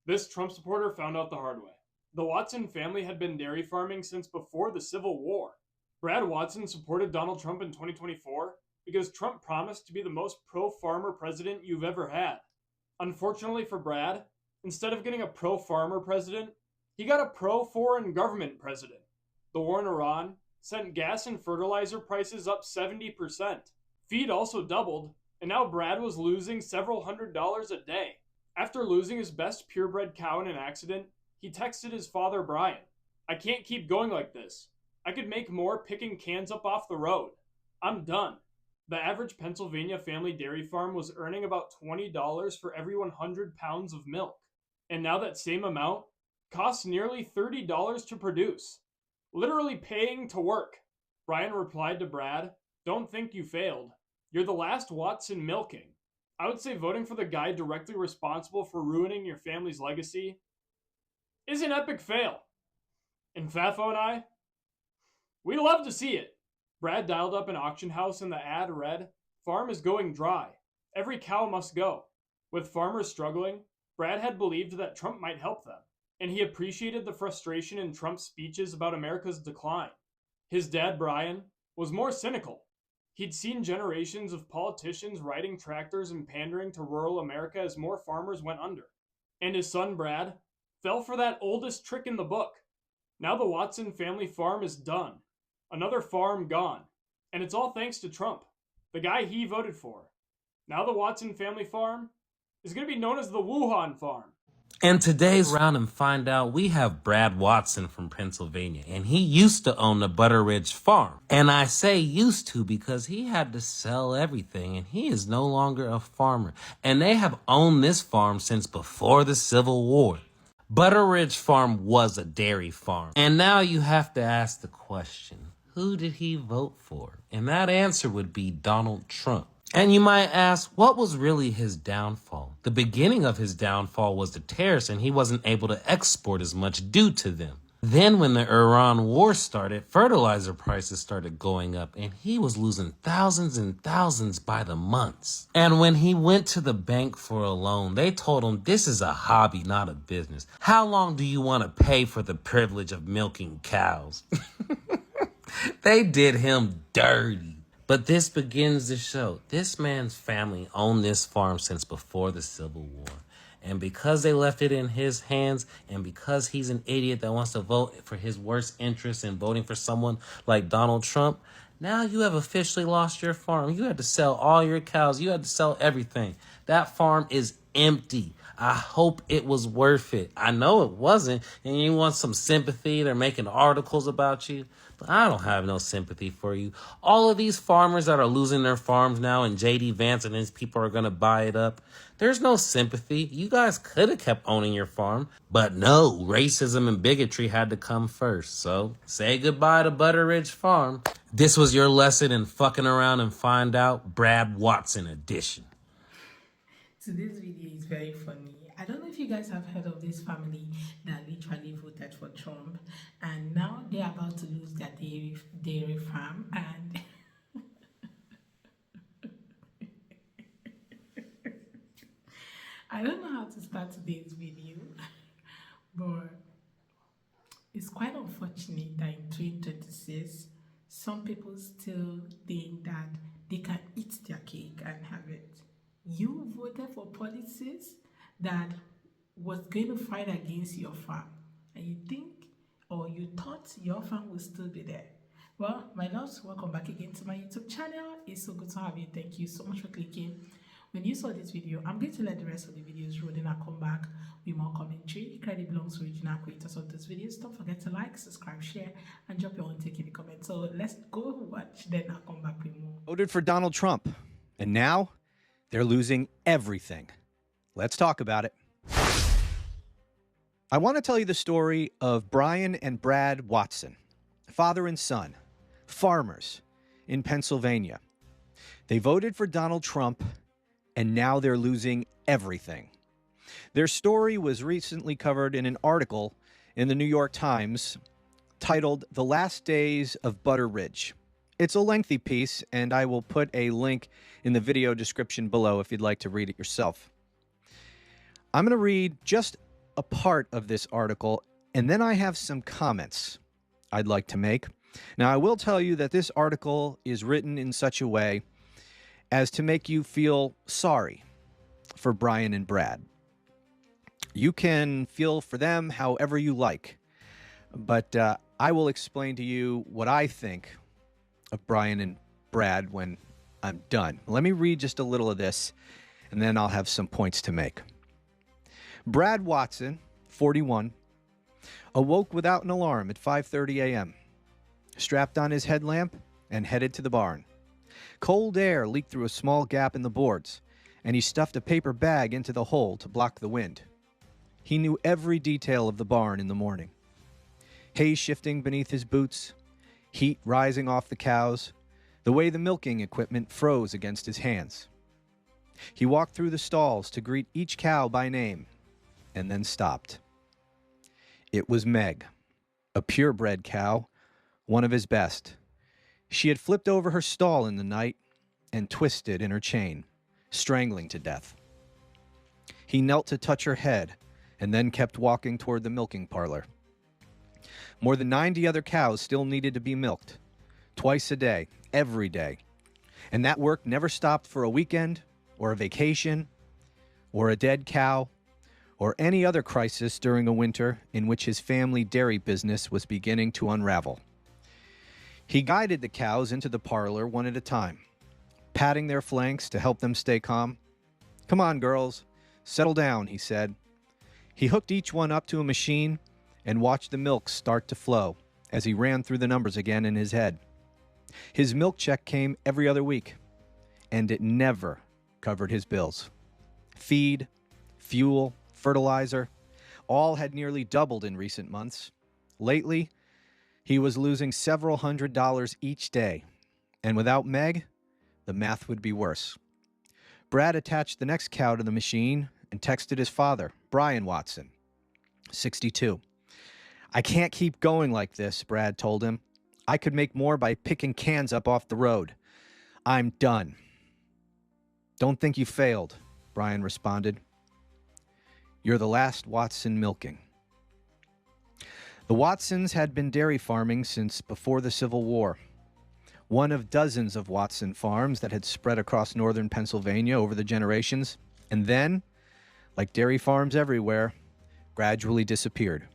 This Trump supporter found out the hard way. The Watson family had been dairy farming since before the Civil War. Brad Watson supported Donald Trump in 2024 because Trump promised to be the most pro-farmer president you've ever had. Unfortunately for Brad, instead of getting a pro-farmer president, he got a pro-foreign government president. The war in Iran sent gas and fertilizer prices up 70%. Feed also doubled, and now Brad was losing several $100s a day. After losing his best purebred cow in an accident, he texted his father Brian, "I can't keep going like this. I could make more picking cans up off the road. I'm done." The average Pennsylvania family dairy farm was earning about $20 for every 100 pounds of milk. And now that same amount costs nearly $30 to produce. Literally paying to work. Brian replied to Brad, "Don't think you failed. You're the last Watson milking." I would say voting for the guy directly responsible for ruining your family's legacy is an epic fail. And Fafo and I, we love to see it. Brad dialed up an auction house and the ad read, "Farm is going dry. Every cow must go." With farmers struggling, Brad had believed that Trump might help them, and he appreciated the frustration in Trump's speeches about America's decline. His dad, Brian, was more cynical. He'd seen generations of politicians riding tractors and pandering to rural America as more farmers went under. And his son, Brad, fell for that oldest trick in the book. Now the Watson family farm is done. Another farm gone. And it's all thanks to Trump, the guy he voted for. Now the Watson family farm is going to be known as the Wuhan farm. And today's round and find out we have Brad Watson from Pennsylvania, and he used to own the Butter Ridge farm. And I say used to because he had to sell everything, and he is no longer a farmer. And they have owned this farm since before the Civil War. Butter Ridge Farm was a dairy farm. And now you have to ask the question, who did he vote for? And that answer would be Donald Trump. And you might ask, what was really his downfall? The beginning of his downfall was the tariffs, and he wasn't able to export as much due to them. Then when the Iran war started, fertilizer prices started going up, and he was losing thousands and thousands by the months. And when he went to the bank for a loan, they told him, "This is a hobby, not a business. How long do you want to pay for the privilege of milking cows?" They did him dirty. But this begins to show this man's family owned this farm since before the Civil War. And because they left it in his hands, and because he's an idiot that wants to vote for his worst interests in voting for someone like Donald Trump, now you have officially lost your farm. You had to sell all your cows. You had to sell everything. That farm is empty. I hope it was worth it. I know it wasn't, and you want some sympathy. They're making articles about you. But I don't have no sympathy for you. All of these farmers that are losing their farms now, and J.D. Vance and his people are going to buy it up, there's no sympathy. You guys could have kept owning your farm. But no, racism and bigotry had to come first. So say goodbye to Butter Ridge Farm. This was your lesson in fucking around and find out, Brad Watson edition. So this video is very funny. I don't know if you guys have heard of this family that literally voted for Trump, and now they're about to lose their dairy farm. And I don't know how to start today's video, but it's quite unfortunate that in 2026 some people still think that they can eat their cake and have it. You voted for policies that was going to fight against your farm, and you think, or you thought your farm will still be there. Well, my loves, welcome back again to my YouTube channel. It's so good to have you. Thank you so much for clicking. When you saw this video, I'm going to let the rest of the videos roll, then I'll come back with more commentary. Credit belongs to original creators of these videos. Don't forget to like, subscribe, share, and drop your own take in the comments. So let's go watch, then I'll come back with more. Voted for Donald Trump, and now they're losing everything. Let's talk about it. I want to tell you the story of Brian and Brad Watson, father and son, farmers in Pennsylvania. They voted for Donald Trump, and now they're losing everything. Their story was recently covered in an article in the New York Times titled "The Last Days of Butter Ridge." It's a lengthy piece, and I will put a link in the video description below if you'd like to read it yourself. I'm going to read just a part of this article, and then I have some comments I'd like to make. Now, I will tell you that this article is written in such a way as to make you feel sorry for Brian and Brad. You can feel for them however you like, but I will explain to you what I think of Brian and Brad when I'm done. Let me read just a little of this, and then I'll have some points to make. Brad Watson, 41, awoke without an alarm at 5:30 a.m., strapped on his headlamp, and headed to the barn. Cold air leaked through a small gap in the boards, and he stuffed a paper bag into the hole to block the wind. He knew every detail of the barn in the morning. Hay shifting beneath his boots, heat rising off the cows, the way the milking equipment froze against his hands. He walked through the stalls to greet each cow by name, and then stopped. It was Meg, a purebred cow, one of his best. She had flipped over her stall in the night and twisted in her chain, strangling to death. He knelt to touch her head and then kept walking toward the milking parlor. More than 90 other cows still needed to be milked, twice a day, every day. And that work never stopped for a weekend or a vacation or a dead cow or any other crisis during a winter in which his family dairy business was beginning to unravel. He guided the cows into the parlor one at a time, patting their flanks to help them stay calm. "Come on, girls, settle down," he said. He hooked each one up to a machine and watched the milk start to flow as he ran through the numbers again in his head. His milk check came every other week, and it never covered his bills. Feed, fuel, fertilizer, all had nearly doubled in recent months. Lately, he was losing several $100s each day, and without Meg, the math would be worse. Brad attached the next cow to the machine and texted his father, Brian Watson, 62. "I can't keep going like this," Brad told him. "I could make more by picking cans up off the road. I'm done." "Don't think you failed," Brian responded. "You're the last Watson milking." The Watsons had been dairy farming since before the Civil War, one of dozens of Watson farms that had spread across northern Pennsylvania over the generations, and then, like dairy farms everywhere, gradually disappeared.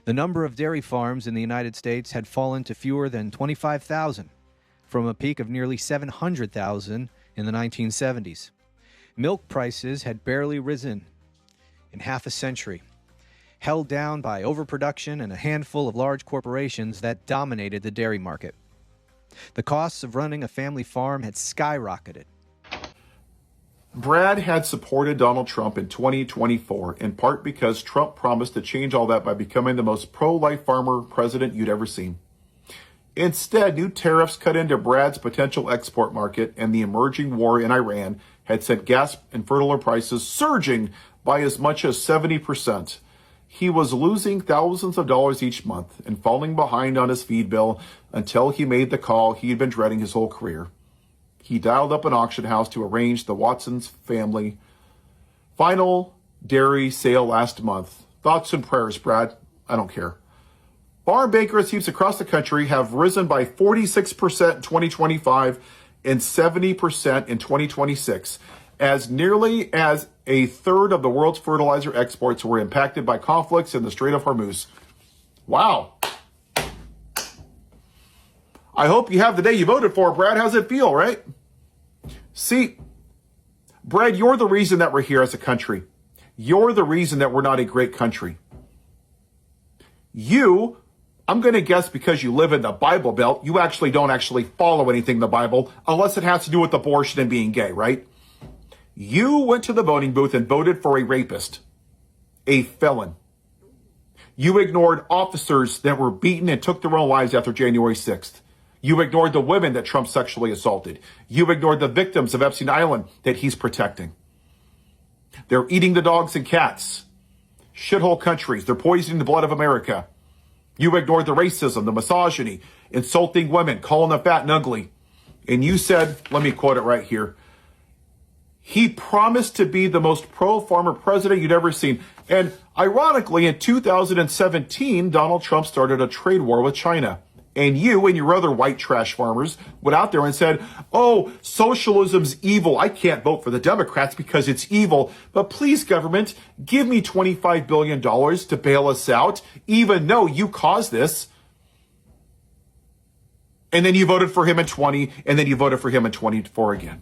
The number of dairy farms in the United States had fallen to fewer than 25,000, from a peak of nearly 700,000 in the 1970s. Milk prices had barely risen in half a century, held down by overproduction and a handful of large corporations that dominated the dairy market. The costs of running a family farm had skyrocketed. Brad had supported Donald Trump in 2024, in part because Trump promised to change all that by becoming the most pro-life farmer president you'd ever seen. Instead, new tariffs cut into Brad's potential export market, and the emerging war in Iran had sent gas and fertilizer prices surging by as much as 70%. He was losing thousands of dollars each month and falling behind on his feed bill until he made the call he had been dreading his whole career. He dialed up an auction house to arrange the Watson's family final dairy sale last month. Thoughts and prayers, Brad? I don't care. Farm bankruptcies across the country have risen by 46% in 2025 and 70% in 2026, as nearly as a third of the world's fertilizer exports were impacted by conflicts in the Strait of Hormuz. Wow. I hope you have the day you voted for, Brad. How's it feel, right? See, Brad, you're the reason that we're here as a country. You're the reason that we're not a great country. You, I'm going to guess because you live in the Bible Belt, you actually don't follow anything in the Bible unless it has to do with abortion and being gay, right? You went to the voting booth and voted for a rapist, a felon. You ignored officers that were beaten and took their own lives after January 6th. You ignored the women that Trump sexually assaulted. You ignored the victims of Epstein Island that he's protecting. They're eating the dogs and cats. Shithole countries. They're poisoning the blood of America. You ignored the racism, the misogyny, insulting women, calling them fat and ugly. And you said, let me quote it right here, He promised to be the most pro-farmer president you'd ever seen. And ironically, in 2017, Donald Trump started a trade war with China. And you and your other white trash farmers went out there and said, oh, socialism's evil. I can't vote for the Democrats because it's evil. But please, government, give me $25 billion to bail us out, even though you caused this. And then you voted for him in 20, and then you voted for him in 24 again.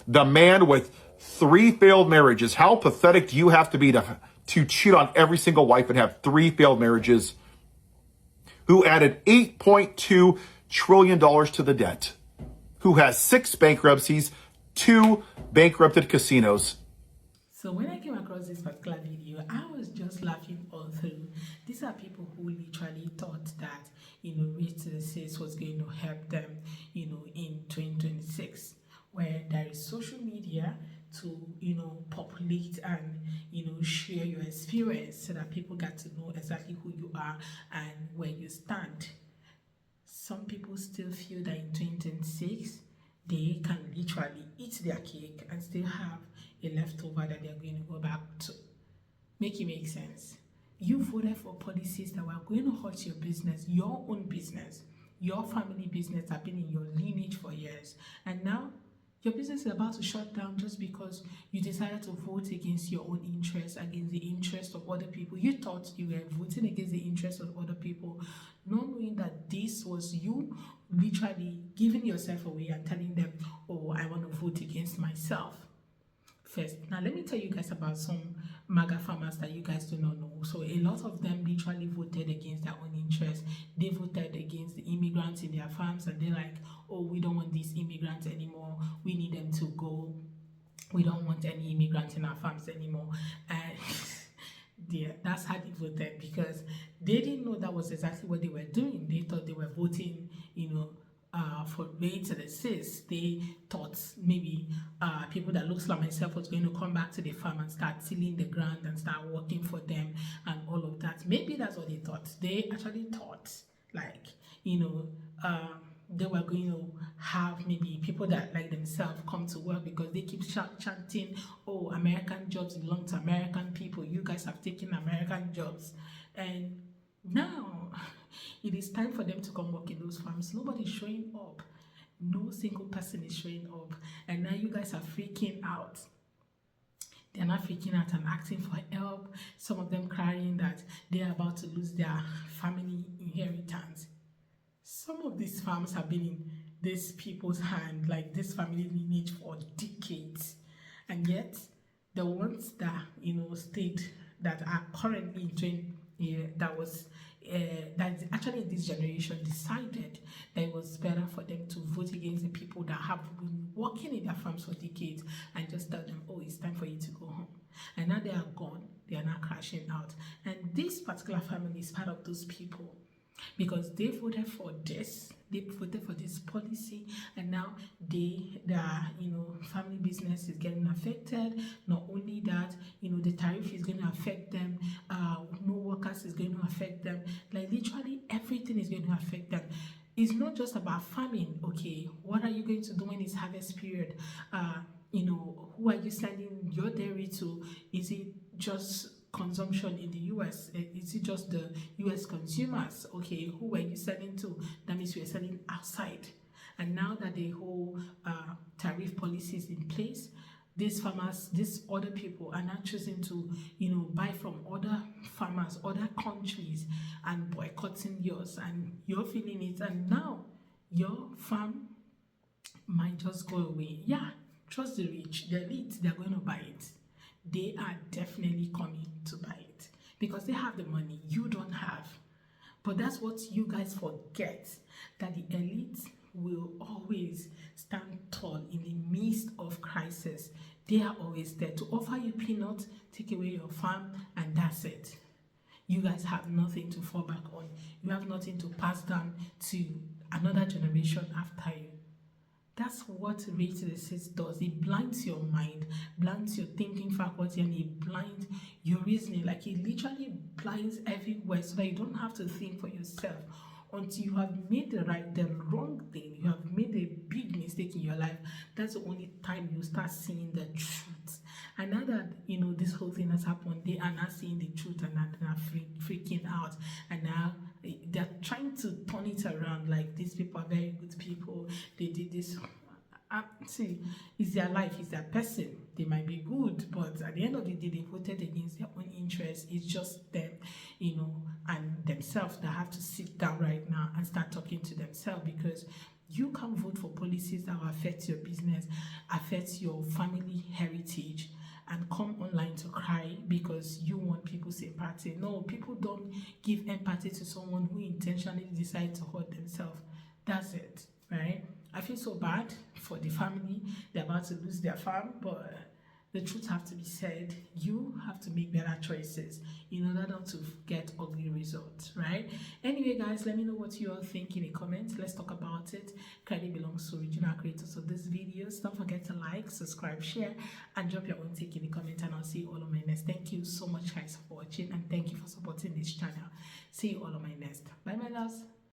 The man with 3 failed marriages. How pathetic do you have to be to cheat on every single wife and have 3 failed marriages? Who added $8.2 trillion to the debt? Who has 6 bankruptcies, 2 bankrupted casinos? So when I came across this particular video, I was just laughing all through. These are people who literally thought that, Race to the Cities was going to help them, in 2026. Where there is social media to, populate and, share your experience so that people get to know exactly who you are and where you stand. Some people still feel that in 2026, they can literally eat their cake and still have a leftover that they're going to go back to. Make it make sense. You voted for policies that were going to hurt your business, your own business, your family business that have been in your lineage for years. And now, your business is about to shut down just because you decided to vote against your own interests, against the interests of other people. You thought you were voting against the interests of other people, not knowing that this was you literally giving yourself away and telling them, oh, I want to vote against myself. First, now let me tell you guys about some MAGA farmers that you guys do not know. So a lot of them literally voted against their own interests. They voted against the immigrants in their farms and they're like, oh, we don't want these immigrants anymore. We need them to go. We don't want any immigrants in our farms anymore. And yeah, that's how they voted because they didn't know that was exactly what they were doing. They thought they were voting, for race to the cities. They thought maybe people that looks like myself was going to come back to the farm and start tilling the ground and start working for them and all of that. Maybe that's what they thought. They actually thought like, they were going to have maybe people that like themselves come to work because they keep chanting, oh, American jobs belong to American people. You guys have taken American jobs. And now it is time for them to come work in those farms. Nobody's showing up. No single person is showing up. And now you guys are freaking out. They're not freaking out and asking for help. Some of them crying that they're about to lose their family inheritance. Some of these farms have been in these people's hand, like this family lineage for decades. And yet, the ones that, stayed, that are currently doing, that actually this generation decided that it was better for them to vote against the people that have been working in their farms for decades and just tell them, oh, it's time for you to go home. And now they are gone, they are now crashing out. And this particular family is part of those people because they voted for this, they voted for this policy, and now their family business is getting affected. Not only that, the tariff is going to affect them, no workers is going to affect them, like literally everything is going to affect them. It's not just about farming. Okay, what are you going to do when it's harvest period? Who are you sending your dairy to? Is it just consumption in the US? Is it just the US consumers? Okay, who are you selling to? That means we're selling outside. And now that the whole tariff policy is in place, these farmers, these other people are now choosing to, buy from other farmers, other countries, and boycotting yours, and you're feeling it. And now your farm might just go away. Yeah, trust the rich, the elite, they're going to buy it. They are definitely coming to buy it because they have the money you don't have. But that's what you guys forget, that the elite will always stand tall in the midst of crisis. They are always there to offer you peanuts, take away your farm, and that's it. You guys have nothing to fall back on. You have nothing to pass down to another generation after you. That's what race to the cities does. It blinds your mind, blinds your thinking faculty, and it blinds your reasoning. Like it literally blinds everywhere so that you don't have to think for yourself. until you have made the wrong thing, you have made a big mistake in your life. That's the only time you start seeing the truth. And now that this whole thing has happened, they are not seeing the truth, and are freaking out, and now they're trying to turn it around, like these people are very good people, they did this. See, it's their life, it's their person. They might be good, but at the end of the day, they voted against their own interests. It's just them, and themselves that have to sit down right now and start talking to themselves, because you can't vote for policies that will affect your business, affect your family heritage, and come online to cry because you want people's sympathy. No, people don't give empathy to someone who intentionally decides to hurt themselves. That's it, right? I feel so bad for the family. They're about to lose their farm, but the truth have to be said. You have to make better choices in order not to get ugly results, right? Anyway, guys, let me know what you all think in the comments. Let's talk about it. Credit belongs to original creators of this videos. Don't forget to like, subscribe, share, and drop your own take in the comments, and I'll see you all on my next. Thank you so much, guys, for watching, and thank you for supporting this channel. See you all on my next. Bye, my loves.